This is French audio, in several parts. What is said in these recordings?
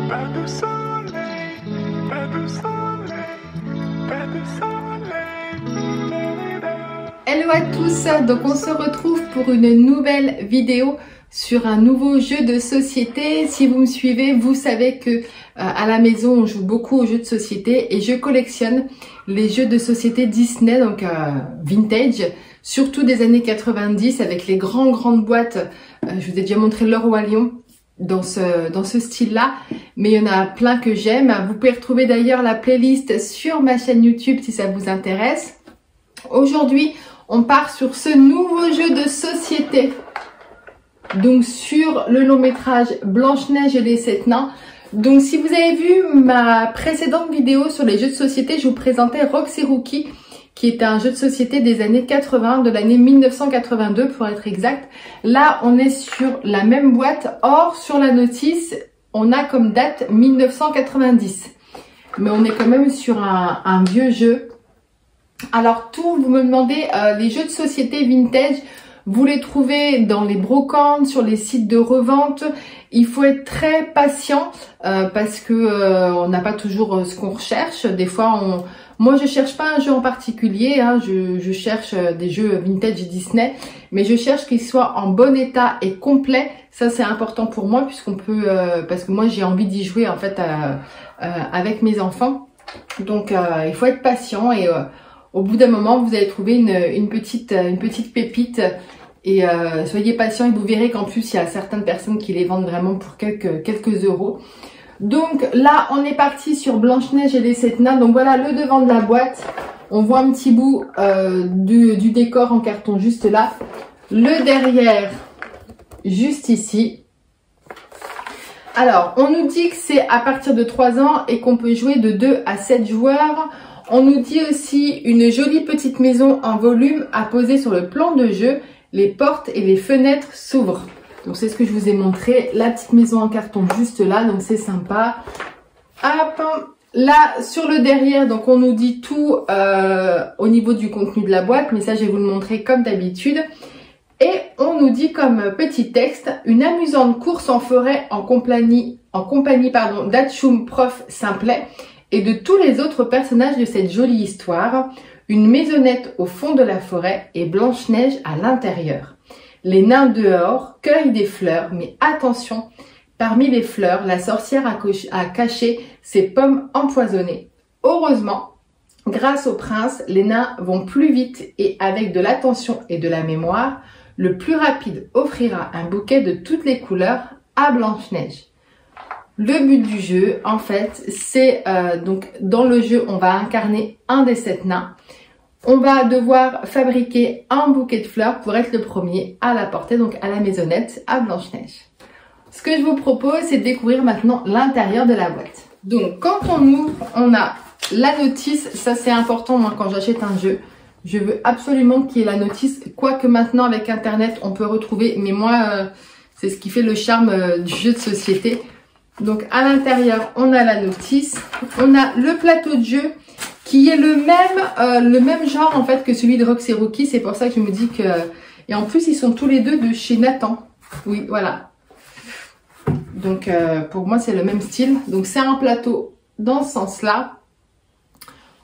Pas de soleil, pas de soleil, pas de soleil. Hello à tous, donc on se retrouve pour une nouvelle vidéo sur un nouveau jeu de société. Si vous me suivez, vous savez que à la maison on joue beaucoup aux jeux de société et je collectionne les jeux de société Disney, donc vintage, surtout des années 90 avec les grandes boîtes. Je vous ai déjà montré Le Roi Lion dans ce style-là, mais il y en a plein que j'aime. Vous pouvez retrouver d'ailleurs la playlist sur ma chaîne YouTube si ça vous intéresse. Aujourd'hui, on part sur ce nouveau jeu de société. Donc sur le long métrage Blanche-Neige et les 7 nains. Donc si vous avez vu ma précédente vidéo sur les jeux de société, je vous présentais Roxy Rookie, qui était un jeu de société des années 80, de l'année 1982 pour être exact. Là, on est sur la même boîte. Or, sur la notice, on a comme date 1990. Mais on est quand même sur un vieux jeu. Alors vous me demandez, les jeux de société vintage, vous les trouvez dans les brocantes, sur les sites de revente. Il faut être très patient parce que on n'a pas toujours ce qu'on recherche. Des fois, moi je cherche pas un jeu en particulier, hein, je cherche des jeux vintage Disney, mais je cherche qu'ils soient en bon état et complet. Ça c'est important pour moi puisqu'on peut, parce que moi j'ai envie d'y jouer en fait avec mes enfants. Donc il faut être patient et au bout d'un moment vous allez trouver une petite pépite. Et soyez patient et vous verrez qu'en plus il y a certaines personnes qui les vendent vraiment pour quelques euros. Donc là on est parti sur Blanche-Neige et les 7 nains. Donc voilà le devant de la boîte. On voit un petit bout du décor en carton juste là. Le derrière juste ici. Alors on nous dit que c'est à partir de 3 ans et qu'on peut jouer de 2 à 7 joueurs. On nous dit aussi une jolie petite maison en volume à poser sur le plan de jeu. Les portes et les fenêtres s'ouvrent. Donc c'est ce que je vous ai montré. La petite maison en carton juste là. Donc c'est sympa. Hop. Là sur le derrière, donc on nous dit tout au niveau du contenu de la boîte. Mais ça je vais vous le montrer comme d'habitude. Et on nous dit comme petit texte, une amusante course en forêt en compagnie d'Atchoum, prof Simplet, et de tous les autres personnages de cette jolie histoire. Une maisonnette au fond de la forêt et Blanche-Neige à l'intérieur. Les nains dehors cueillent des fleurs, mais attention, parmi les fleurs, la sorcière a caché ses pommes empoisonnées. Heureusement, grâce au prince, les nains vont plus vite et avec de l'attention et de la mémoire, le plus rapide offrira un bouquet de toutes les couleurs à Blanche-Neige. Le but du jeu, en fait, c'est donc dans le jeu, on va incarner un des 7 nains. On va devoir fabriquer un bouquet de fleurs pour être le premier à l'apporter donc à la maisonnette à Blanche-Neige. Ce que je vous propose, c'est de découvrir maintenant l'intérieur de la boîte. Donc, quand on ouvre, on a la notice. Ça, c'est important, moi, quand j'achète un jeu. Je veux absolument qu'il y ait la notice. Quoique maintenant, avec Internet, on peut retrouver. Mais moi, c'est ce qui fait le charme du jeu de société. Donc, à l'intérieur, on a la notice. On a le plateau de jeu qui est le même genre en fait que celui de Roxy Rookie. C'est pour ça que je me dis que... Et en plus, ils sont tous les deux de chez Nathan. Oui, voilà. Donc, pour moi, c'est le même style. Donc, c'est un plateau dans ce sens-là.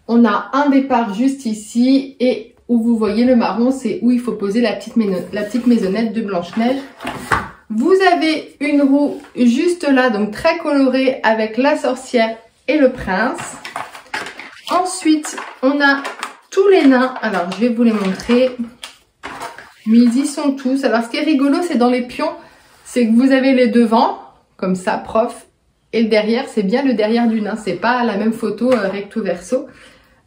On a un départ juste ici. Et où vous voyez le marron, c'est où il faut poser la petite maisonnette de Blanche-Neige. Vous avez une roue juste là, donc très colorée, avec la sorcière et le prince. Ensuite, on a tous les nains. Alors, je vais vous les montrer. Mais ils y sont tous. Alors, ce qui est rigolo, c'est dans les pions, c'est que vous avez les devants, comme ça, prof. Et le derrière, c'est bien le derrière du nain. C'est pas la même photo recto verso.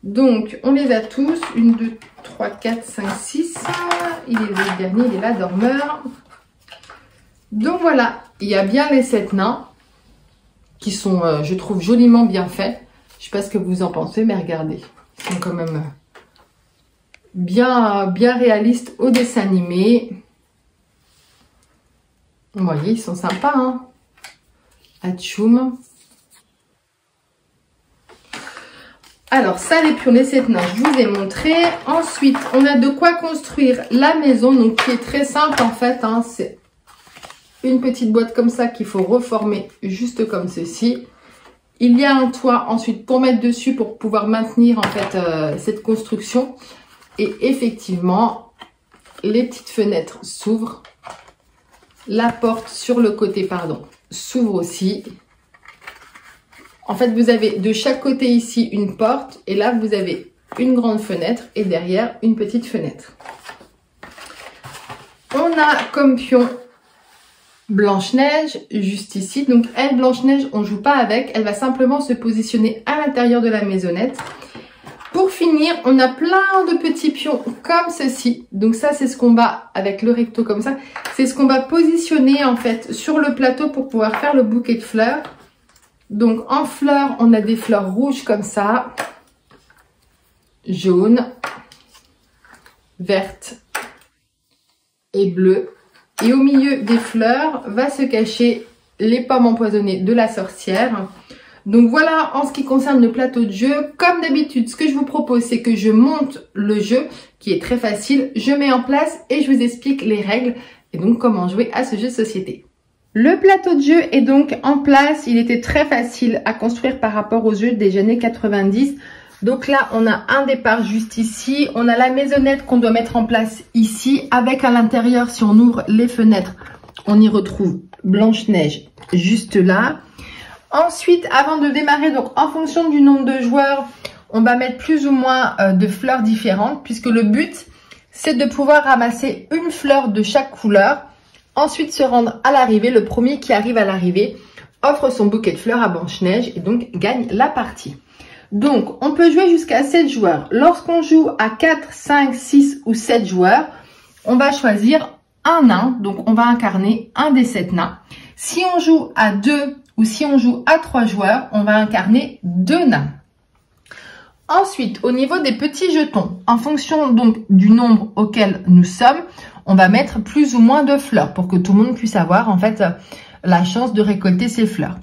Donc, on les a tous. 1, 2, 3, 4, 5, 6. Il est le dernier, il est là, dormeur. Donc, voilà. Il y a bien les 7 nains qui sont, je trouve, joliment bien faits. Je sais pas ce que vous en pensez, mais regardez. Ils sont quand même bien réalistes au dessin animé. Vous voyez, ils sont sympas, hein. Atchoum. Alors, ça, les pions, les 7 nains, je vous ai montré. Ensuite, on a de quoi construire la maison, donc qui est très simple, en fait, hein. C'est une petite boîte comme ça qu'il faut reformer juste comme ceci. Il y a un toit ensuite pour mettre dessus pour pouvoir maintenir en fait cette construction. Et effectivement, les petites fenêtres s'ouvrent. La porte sur le côté, pardon, s'ouvre aussi. En fait, vous avez de chaque côté ici une porte. Et là, vous avez une grande fenêtre et derrière une petite fenêtre. On a comme pion Blanche-Neige juste ici. Donc elle, Blanche-Neige, on ne joue pas avec. Elle va simplement se positionner à l'intérieur de la maisonnette. Pour finir, on a plein de petits pions comme ceci. Donc ça, c'est ce qu'on va avec le recto comme ça. C'est ce qu'on va positionner en fait sur le plateau pour pouvoir faire le bouquet de fleurs. Donc en fleurs, on a des fleurs rouges comme ça, jaunes, vertes et bleues. Et au milieu des fleurs va se cacher les pommes empoisonnées de la sorcière. Donc voilà en ce qui concerne le plateau de jeu. Comme d'habitude, ce que je vous propose, c'est que je monte le jeu qui est très facile. Je mets en place et je vous explique les règles et donc comment jouer à ce jeu de société. Le plateau de jeu est donc en place. Il était très facile à construire par rapport aux jeux des années 90. Donc là, on a un départ juste ici. On a la maisonnette qu'on doit mettre en place ici. Avec à l'intérieur, si on ouvre les fenêtres, on y retrouve Blanche-Neige juste là. Ensuite, avant de démarrer, donc en fonction du nombre de joueurs, on va mettre plus ou moins de fleurs différentes. Puisque le but, c'est de pouvoir ramasser une fleur de chaque couleur. Ensuite, se rendre à l'arrivée. Le premier qui arrive à l'arrivée offre son bouquet de fleurs à Blanche-Neige et donc gagne la partie. Donc, on peut jouer jusqu'à 7 joueurs. Lorsqu'on joue à 4, 5, 6 ou 7 joueurs, on va choisir un nain. Donc, on va incarner un des 7 nains. Si on joue à 2 ou si on joue à 3 joueurs, on va incarner 2 nains. Ensuite, au niveau des petits jetons, en fonction donc du nombre auquel nous sommes, on va mettre plus ou moins de fleurs pour que tout le monde puisse avoir en fait la chance de récolter ces fleurs.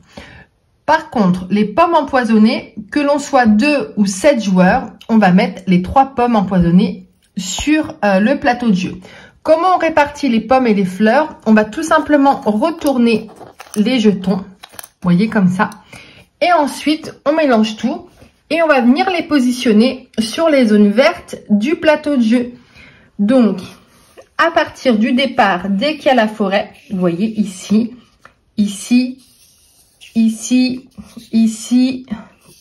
Par contre, les pommes empoisonnées, que l'on soit 2 ou 7 joueurs, on va mettre les 3 pommes empoisonnées sur le plateau de jeu. Comment on répartit les pommes et les fleurs? On va tout simplement retourner les jetons, vous voyez comme ça. Et ensuite, on mélange tout et on va venir les positionner sur les zones vertes du plateau de jeu. Donc, à partir du départ, dès qu'il y a la forêt, vous voyez ici, ici, ici, ici,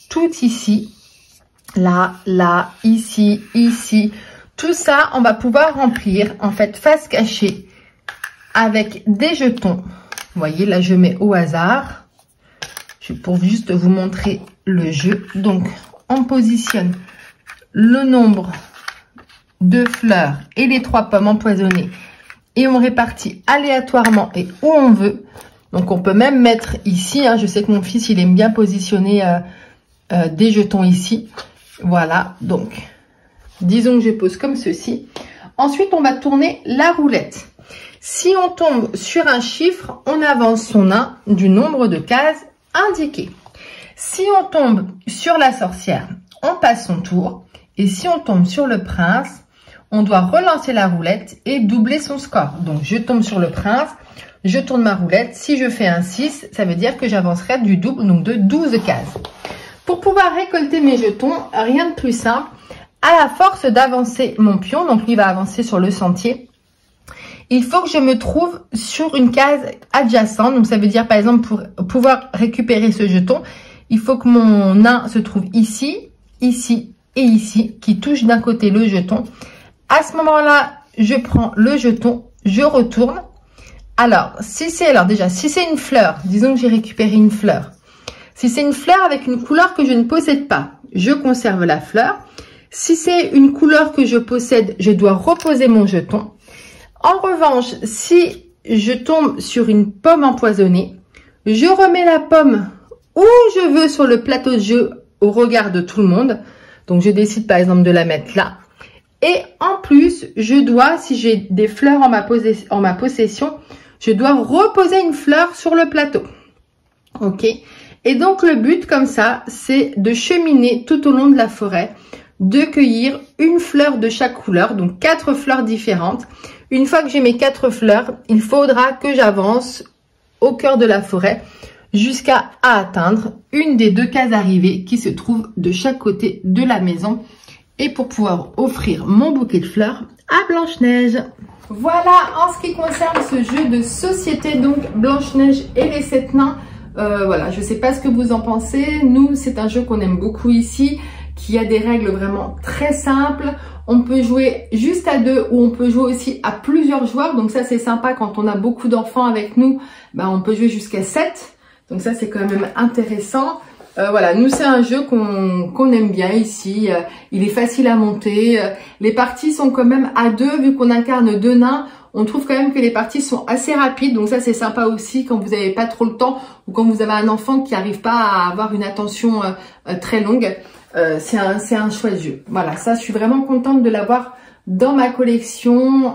tout ici, là, là, ici, ici. Tout ça, on va pouvoir remplir en fait face cachée avec des jetons. Vous voyez, là, je mets au hasard. Pour juste vous montrer le jeu. Donc, on positionne le nombre de fleurs et les 3 pommes empoisonnées. Et on répartit aléatoirement et où on veut. Donc, on peut même mettre ici. Je sais que mon fils, il aime bien positionner des jetons ici. Voilà, donc, disons que je pose comme ceci. Ensuite, on va tourner la roulette. Si on tombe sur un chiffre, on avance son nain du nombre de cases indiquées. Si on tombe sur la sorcière, on passe son tour. Et si on tombe sur le prince, on doit relancer la roulette et doubler son score. Donc, je tombe sur le prince, je tourne ma roulette. Si je fais un 6, ça veut dire que j'avancerai du double, donc de 12 cases. Pour pouvoir récolter mes jetons, rien de plus simple. À la force d'avancer mon pion, donc lui va avancer sur le sentier, il faut que je me trouve sur une case adjacente. Donc, ça veut dire, par exemple, pour pouvoir récupérer ce jeton, il faut que mon nain se trouve ici, ici et ici, qui touche d'un côté le jeton. À ce moment-là, je prends le jeton, je retourne. Alors, si c'est une fleur, disons que j'ai récupéré une fleur. Si c'est une fleur avec une couleur que je ne possède pas, je conserve la fleur. Si c'est une couleur que je possède, je dois reposer mon jeton. En revanche, si je tombe sur une pomme empoisonnée, je remets la pomme où je veux sur le plateau de jeu au regard de tout le monde. Donc, je décide par exemple de la mettre là. Et en plus, je dois, si j'ai des fleurs en ma possession, je dois reposer une fleur sur le plateau. Ok? Et donc, le but comme ça, c'est de cheminer tout au long de la forêt, de cueillir une fleur de chaque couleur, donc 4 fleurs différentes. Une fois que j'ai mes 4 fleurs, il faudra que j'avance au cœur de la forêt jusqu'à atteindre une des 2 cases arrivées qui se trouvent de chaque côté de la maison et pour pouvoir offrir mon bouquet de fleurs à Blanche-Neige. Voilà en ce qui concerne ce jeu de société, donc Blanche-Neige et les 7 nains. Voilà, je sais pas ce que vous en pensez. Nous, c'est un jeu qu'on aime beaucoup ici, qui a des règles vraiment très simples. On peut jouer juste à 2 ou on peut jouer aussi à plusieurs joueurs. Donc ça, c'est sympa quand on a beaucoup d'enfants avec nous. Ben, on peut jouer jusqu'à 7. Donc ça, c'est quand même intéressant. Voilà, nous, c'est un jeu qu'on aime bien ici. Il est facile à monter. Les parties sont quand même à 2, vu qu'on incarne 2 nains. On trouve quand même que les parties sont assez rapides. Donc ça, c'est sympa aussi quand vous n'avez pas trop le temps ou quand vous avez un enfant qui n'arrive pas à avoir une attention très longue. C'est un chouette jeu. Voilà, ça, je suis vraiment contente de l'avoir dans ma collection.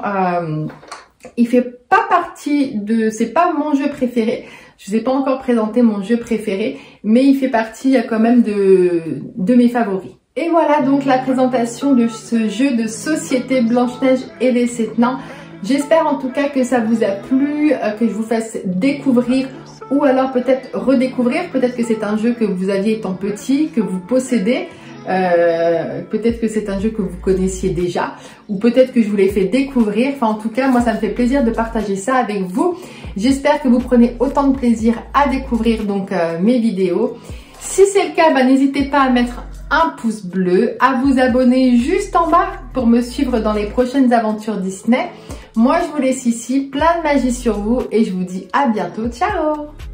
Il fait pas partie de... C'est pas mon jeu préféré. Je vous ai pas encore présenté mon jeu préféré, mais il fait partie quand même de mes favoris. Et voilà donc la présentation de ce jeu de société Blanche-Neige et les 7 nains. J'espère en tout cas que ça vous a plu, que je vous fasse découvrir ou alors peut-être redécouvrir. Peut-être que c'est un jeu que vous aviez étant petit, que vous possédez. Peut-être que c'est un jeu que vous connaissiez déjà ou peut-être que je vous l'ai fait découvrir. Enfin, en tout cas, moi, ça me fait plaisir de partager ça avec vous. J'espère que vous prenez autant de plaisir à découvrir donc mes vidéos. Si c'est le cas, n'hésitez pas à mettre un pouce bleu, à vous abonner juste en bas pour me suivre dans les prochaines aventures Disney. Moi, je vous laisse ici, plein de magie sur vous et je vous dis à bientôt. Ciao!